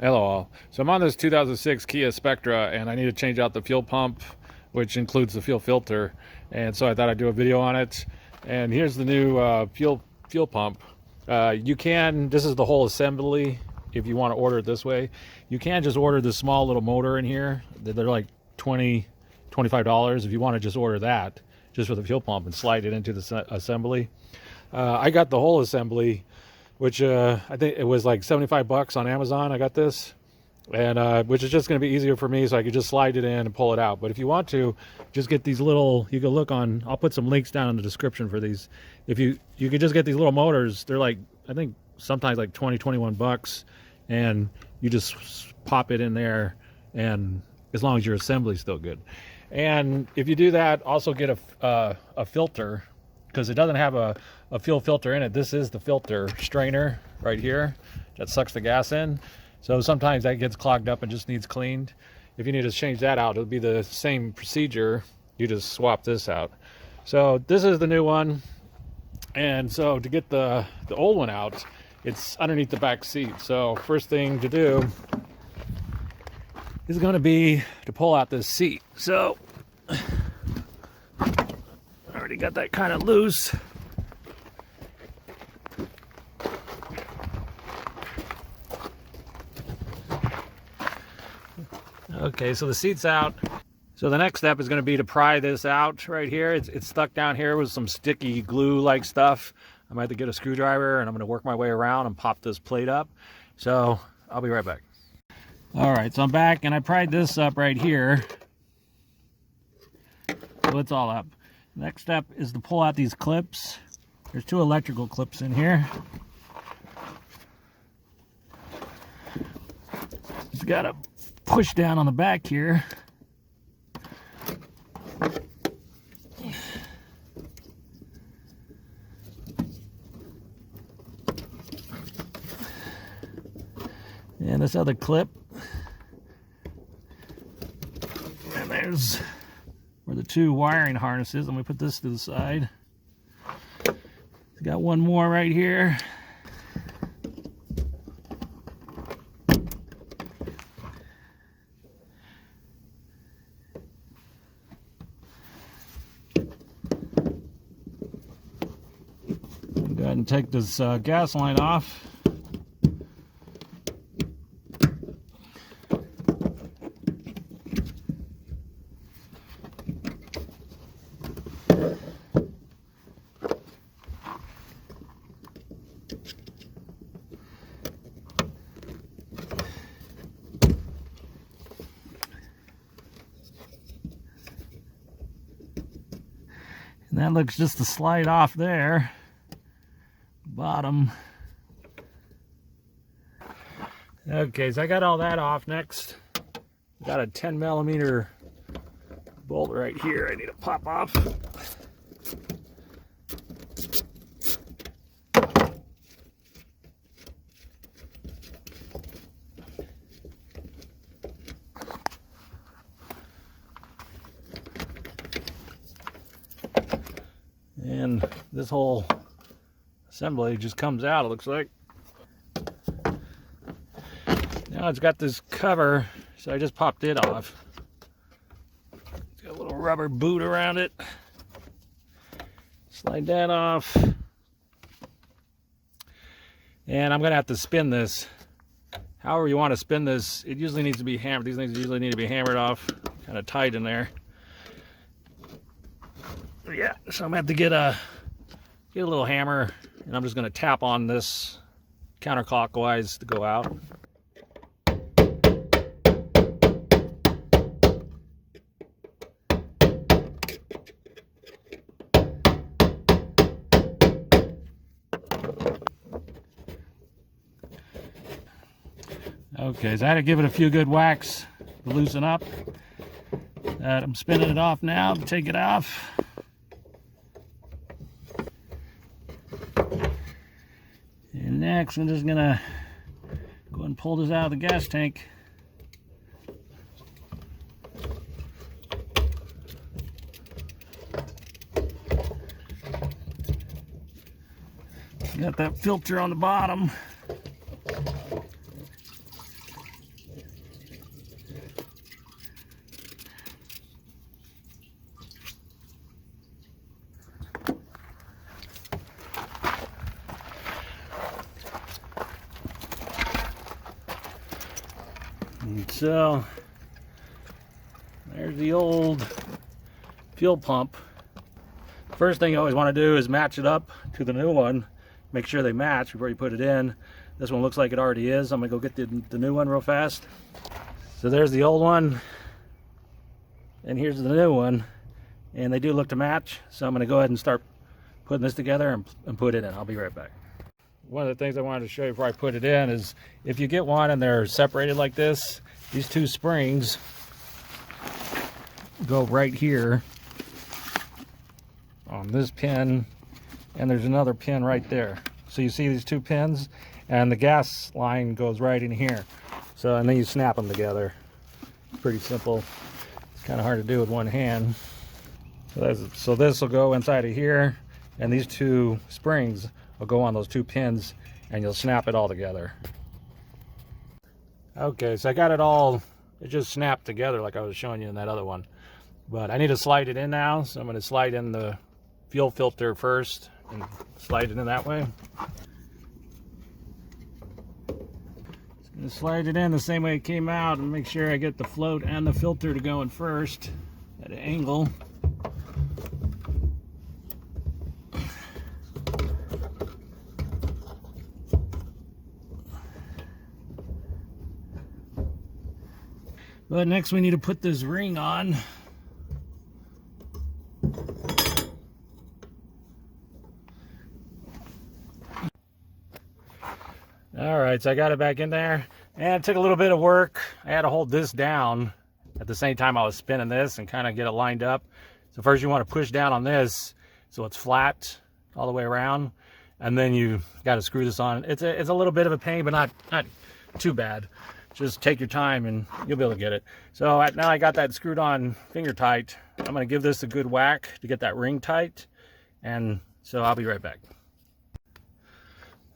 Hello all. So I'm on this 2006 Kia Spectra and I need to change out the fuel pump, which includes the fuel filter. And so I thought I'd do a video on it. And here's the new fuel pump. This is the whole assembly if you want to order it this way. You can just order the small little motor in here. They're like $25 if you want to just order that just for the fuel pump and slide it into the assembly. I got the whole assembly, which I think it was like 75 bucks on Amazon. I got this, and which is just going to be easier for me, so I could just slide it in and pull it out. But if you want to, just get these little, you can look on, I'll put some links down in the description for these. If you could just get these little motors. They're like, I think sometimes like 21 bucks, and you just pop it in there, and as long as your assembly's still good. And if you do that, also get a filter, because it doesn't have a fuel filter in it. This is the filter strainer right here that sucks the gas in. So sometimes that gets clogged up and just needs cleaned. If you need to change that out, it'll be the same procedure. You just swap this out. So this is the new one. And so to get the old one out, it's underneath the back seat. So first thing to do is going to be to pull out this seat. So I already got that kind of loose. Okay, so the seat's out. So the next step is going to be to pry this out right here. It's stuck down here with some sticky glue-like stuff. I might have to get a screwdriver, and I'm going to work my way around and pop this plate up. So I'll be right back. All right, so I'm back, and I pried this up right here. So it's all up. Next step is to pull out these clips. There's two electrical clips in here. It's got a push down on the back here. And this other clip. And there's where the two wiring harnesses. Let me put this to the side. Got one more right here. Go ahead and take this gas line off. And that looks just to slide off there. Bottom. Okay, so I got all that off. Next, got a 10mm bolt right here I need to pop off. And this whole assembly just comes out, it looks like. Now it's got this cover, so I just popped it off. It's got a little rubber boot around it. Slide that off. And I'm going to have to spin this. However you want to spin this, it usually needs to be hammered. These things usually need to be hammered off, kind of tight in there. Yeah, so I'm going to have to get a little hammer, and I'm just going to tap on this counterclockwise to go out. Okay, so I had to give it a few good whacks to loosen up. I'm spinning it off now to take it off. And next, I'm just gonna go ahead and pull this out of the gas tank. Got that filter on the bottom. And so there's the old fuel pump. First thing you always want to do is match it up to the new one. Make sure they match before you put it in. This one looks like it already is. I'm gonna go get the new one real fast. So there's the old one, and here's the new one, and they do look to match. So I'm gonna go ahead and start putting this together and put it in. I'll be right back. One of the things I wanted to show you before I put it in is if you get one and they're separated like this, these two springs go right here on this pin, and there's another pin right there. So you see these two pins, and the gas line goes right in here. So, and then you snap them together. Pretty simple. It's kind of hard to do with one hand. So this will go inside of here, and these two springs will go on those two pins, and you'll snap it all together. Okay, so I got it all, it just snapped together like I was showing you in that other one. But I need to slide it in now, so I'm going to slide in the fuel filter first and slide it in that way. Just going to slide it in the same way it came out and make sure I get the float and the filter to go in first at an angle. But next we need to put this ring on. Alright, so I got it back in there, and it took a little bit of work. I had to hold this down at the same time I was spinning this and kind of get it lined up. So first you want to push down on this so it's flat all the way around, and then you got to screw this on. It's a little bit of a pain, but not too bad. Just take your time and you'll be able to get it. So now I got that screwed on finger tight. I'm going to give this a good whack to get that ring tight, and so I'll be right back.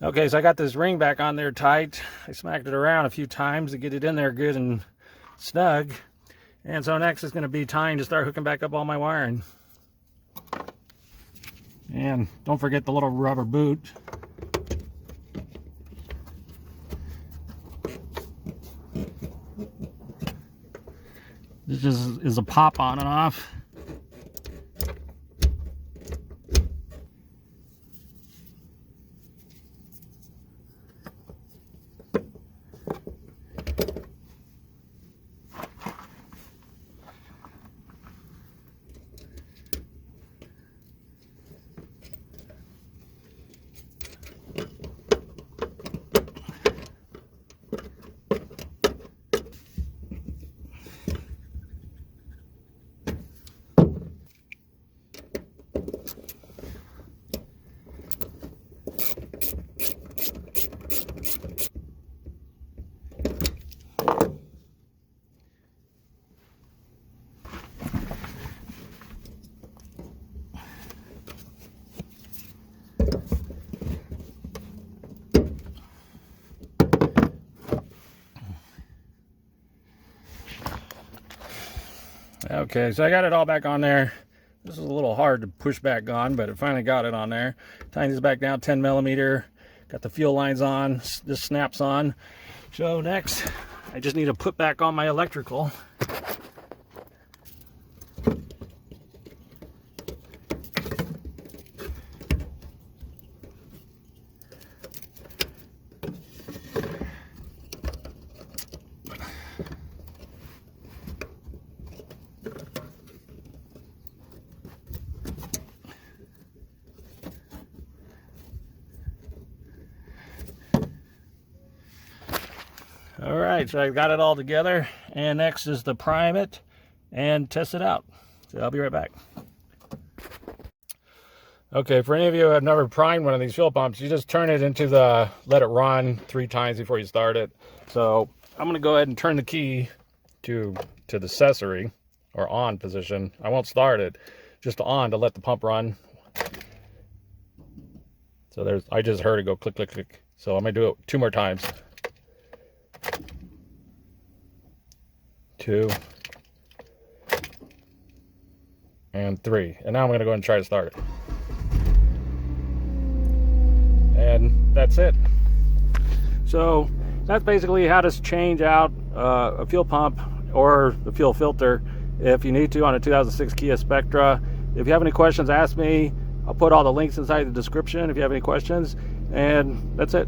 Okay, so I got this ring back on there tight. I smacked it around a few times to get it in there good and snug. And so next is going to be time to start hooking back up all my wiring. And don't forget the little rubber boot. This just is a pop on and off. Okay, so I got it all back on there. This is a little hard to push back on, but I finally got it on there. Tying this back down 10 millimeter. Got the fuel lines on. This snaps on. So next, I just need to put back on my electrical. Alright, so I've got it all together, and next is to prime it and test it out. So I'll be right back. Okay, for any of you who have never primed one of these fuel pumps, you just turn it into the, let it run 3 times before you start it. So I'm going to go ahead and turn the key to the accessory or on position. I won't start it, just on to let the pump run. So I just heard it go click, click, click. So I'm going to do it 2 more times. 2 and 3, and now I'm going to go ahead and try to start it, and that's it. So that's basically how to change out a fuel pump or the fuel filter if you need to on a 2006 Kia Spectra. If you have any questions, ask me. I'll put all the links inside the description if you have any questions. And that's it.